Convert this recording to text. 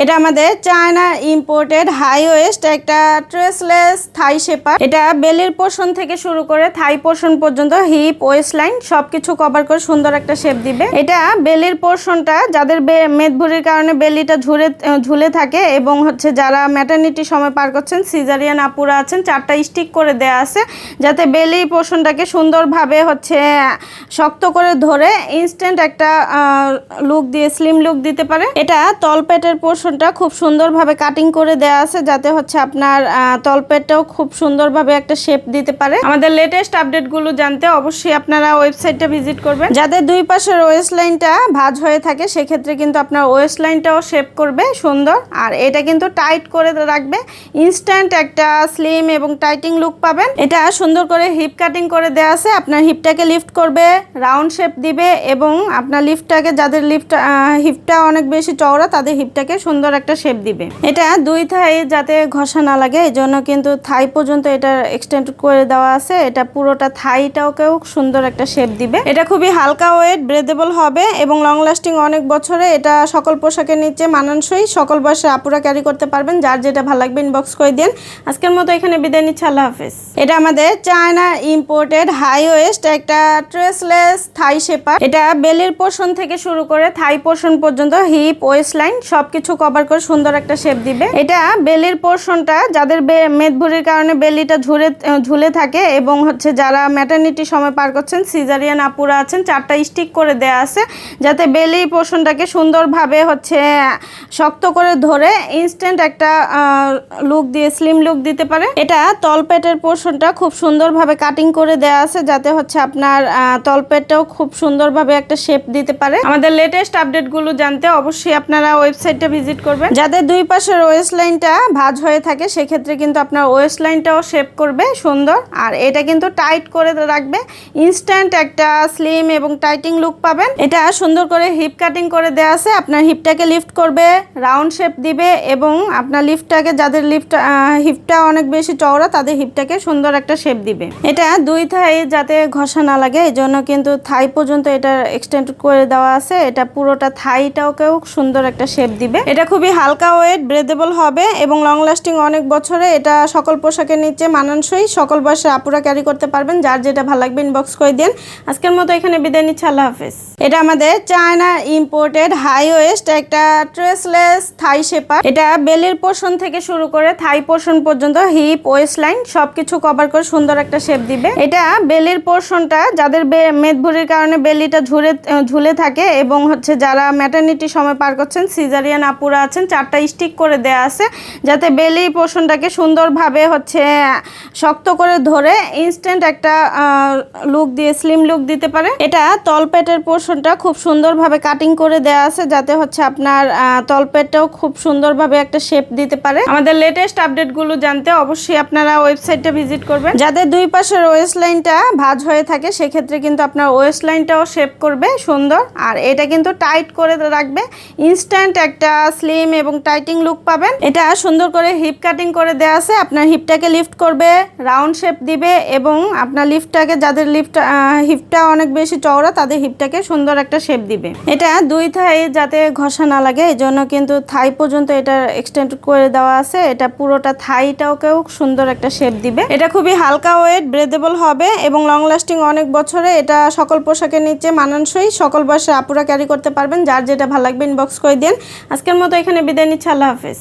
এটা আমাদের China imported high West একটা ট্রেসলেস থাই শেপার। এটা বেলির পোর্শন থেকে শুরু করে থাই পোর্শন পর্যন্ত হিপ ওয়েস্ট লাইন সবকিছু কভার করে সুন্দর একটা শেপ দিবে। এটা বেলির পোর্শনটা যাদের মেদভুরির কারণে বেলিটা ঝুলে থাকে এবং যারা ম্যাটারনিটি সময় পার করছেন, সিজারিয়ান আপুরা আছেন, 4টা স্টিক করে দেয়া আছে যাতে বেলি পোর্শনটাকে সুন্দরভাবে শক্ত করে ধরে ইনস্ট্যান্ট একটা লুক দিয়ে স্লিম লুক দিতে পারে। এটা তলপেটের পোর্শনটা খুব সুন্দরভাবে কাটিং করে দেয়া আছে যাতে আপনার তলপেটটাও খুব সুন্দরভাবে একটা শেপ দিতে পারে। আমাদের লেটেস্ট আপডেটগুলো জানতে অবশ্যই আপনারা ওয়েবসাইটটা ভিজিট করবেন। যাদের দুই পাশের ওয়েস্ট লাইনটা ভাঁজ হয়ে থাকে সেক্ষেত্রে কিন্তু আপনার ওয়েস্ট লাইনটাও শেপ করবে সুন্দর, আর এটা কিন্তু টাইট করে রাখবে, ইনস্ট্যান্ট একটা স্লিম এবং টাইটিং লুক পাবেন। এটা সুন্দর করে হিপ কাটিং করে দেয়া আছে, আপনার হিপটাকে লিফট করবে, রাউন্ড শেপ দিবে এবং আপনার যাদের হিপটা অনেক বেশি চওড়া তাদের হিপটাকে সুন্দর একটা শেপ দিবে। এটা দুই থাই যাতে ঘষা না লাগে এই জন্য কিন্তু থাই পর্যন্ত এটা এক্সটেন্ড করে দেওয়া আছে। এটা পুরোটা থাইটাকেও সুন্দর একটা শেপ দিবে। এটা খুবই হালকা ওয়েট, ব্রেথেবল হবে এবং লং লাস্টিং অনেক বছরে। এটা সকল পোশাকের নিচে মানানসই, সকল বয়সে আপুরা ক্যারি করতে পারবেন। যার যেটা ভালো লাগবে ইনবক্স করে দিন। আজকের মতো এখানে বিদায় নিচ্ছি, আল্লাহ হাফেজ। এটা আমাদের চায়না ইম্পোর্টেড হাই ওয়েস্ট একটা ট্রেসলেস থাই শেপার। এটা বেলির পোর্শন থেকে শুরু করে থাই পোর্শন পর্যন্ত হিপ ওয়েস্ট লাইন সবকিছু কভার করে সুন্দর একটা শেপ দিবে। এটা বেলির পোর্শনটা যাদের মেদভুরির কারণে বেলিটা ঝুলে থাকে এবং যারা ম্যাটারনিটি সময় পার করছেন, সিজারিয়ান আপুরা আছেন, 4টা স্টিক করে দেয়া আছে যাতে বেলি পোর্শনটাকে সুন্দরভাবে শক্ত করে ধরে ইনস্ট্যান্ট একটা লুক দিয়ে স্লিম লুক দিতে পারে। এটা তলপেটের পোর্শনটা খুব সুন্দরভাবে কাটিং করে দেয়া আছে যাতে আপনার তলপেটটাও খুব সুন্দরভাবে একটা শেপ দিতে পারে। আমাদের লেটেস্ট আপডেটগুলো জানতে অবশ্যই আপনারা ওয়েবসাইটটা ভিজিট করবেন। যাদের দুই পাশের ওয়েস্ট লাইনটা ভাঁজ হয়ে থাকে সেক্ষেত্রে কিন্তু আপনার ওয়েস্ট লাইনটাও শেপ করবে সুন্দর, আর এটা কিন্তু টাইট করে রাখবে, ইনস্ট্যান্ট একটা স্লিম এবং টাইটিং লুক পাবেন। এটা সুন্দর করে হিপ কাটিং করে দেয়া আছে, আপনার হিপটাকে লিফট করবে, রাউন্ড শেপ দিবে এবং আপনার যাদের হিপটা অনেক বেশি চওড়া তাদের হিপটাকে সুন্দর একটা শেপ দিবে। এটা দুই থাই যাতে ঘষা না লাগে এই জন্য কিন্তু থাই পর্যন্ত এটা এক্সটেন্ড করে দেওয়া আছে। এটা পুরোটা থাইটাকেও সুন্দর একটা শেপ দিবে। এটা খুবই হালকা ওয়েট, ব্রেথেবল হবে এবং লং লাস্টিং অনেক বছরে। এটা সকল পোশাকের নিচে মানানসই, সকল বয়সে আপুরা ক্যারি করতে পারবেন। যার যেটা ভালো লাগবে ইনবক্স করে দিন। আজকের মতো এখানে বিদায় নিচ্ছি, আল্লাহ হাফেজ। এটা আমাদের চায়না ইম্পোর্টেড হাই ওয়েস্ট একটা ট্রেসলেস থাই শেপার। এটা বেলির পোর্শন থেকে শুরু করে থাই পোর্শন পর্যন্ত হিপ ওয়েস্ট লাইন সবকিছু কভার করে সুন্দর একটা শেপ দিবে। এটা বেলির পোর্শনটা যাদের মেদভুরির কারণে বেলিটা ঝুলে থাকে এবং যারা ম্যাটারনিটি সময় পার করছেন, সিজারিয়ান আপুরা আছেন, 4টা স্টিক করে দেয়া আছে যাতে বেলি পোর্শনটাকে সুন্দরভাবে শক্ত করে ধরে ইনস্ট্যান্ট একটা লুক দিয়ে স্লিম লুক দিতে পারে। এটা তলপেটের পোর্শনটা খুব সুন্দরভাবে কাটিং করে দেয়া আছে যাতে আপনার তলপেটটাও খুব সুন্দরভাবে একটা শেপ দিতে পারে। আমাদের লেটেস্ট আপডেটগুলো জানতে অবশ্যই আপনারা ওয়েবসাইটটা ভিজিট করবেন। যাদের দুই পাশের ওয়েস্ট লাইনটা ভাঁজ হয়ে থাকে সেক্ষেত্রে কিন্তু আপনার ওয়েস্ট লাইনটাও শেপ করবে সুন্দর, আর এটা কিন্তু টাইট করে রাখবে, ইনস্ট্যান্ট একটা স্লিম এবং টাইটিং লুক পাবেন। এটা সুন্দর করে হিপ কাটিং করে দেয়া আছে, আপনার হিপটাকে লিফট করবে, রাউন্ড শেপ দিবে এবং আপনার যাদের হিপটা অনেক বেশি চওড়া তাদের হিপটাকে সুন্দর একটা শেপ দিবে। এটা দুই থাই যাতে ঘষা না লাগে এই জন্য কিন্তু থাই পর্যন্ত এটা এক্সটেন্ড করে দেওয়া আছে। এটা পুরোটা থাইটাকেও সুন্দর একটা শেপ দিবে। এটা খুবই হালকা ওয়েট, ব্রেথেবল হবে এবং লং লাস্টিং অনেক বছরে। এটা সকল পোশাকের নিচে মানানসই, সকল বয়সে আপুরা ক্যারি করতে পারবেন। যার যেটা ভালো লাগবে ইনবক্স করে দিন। আজকের মতো এখানে বিদায় নিচ্ছি, আল্লাহ হাফেজ।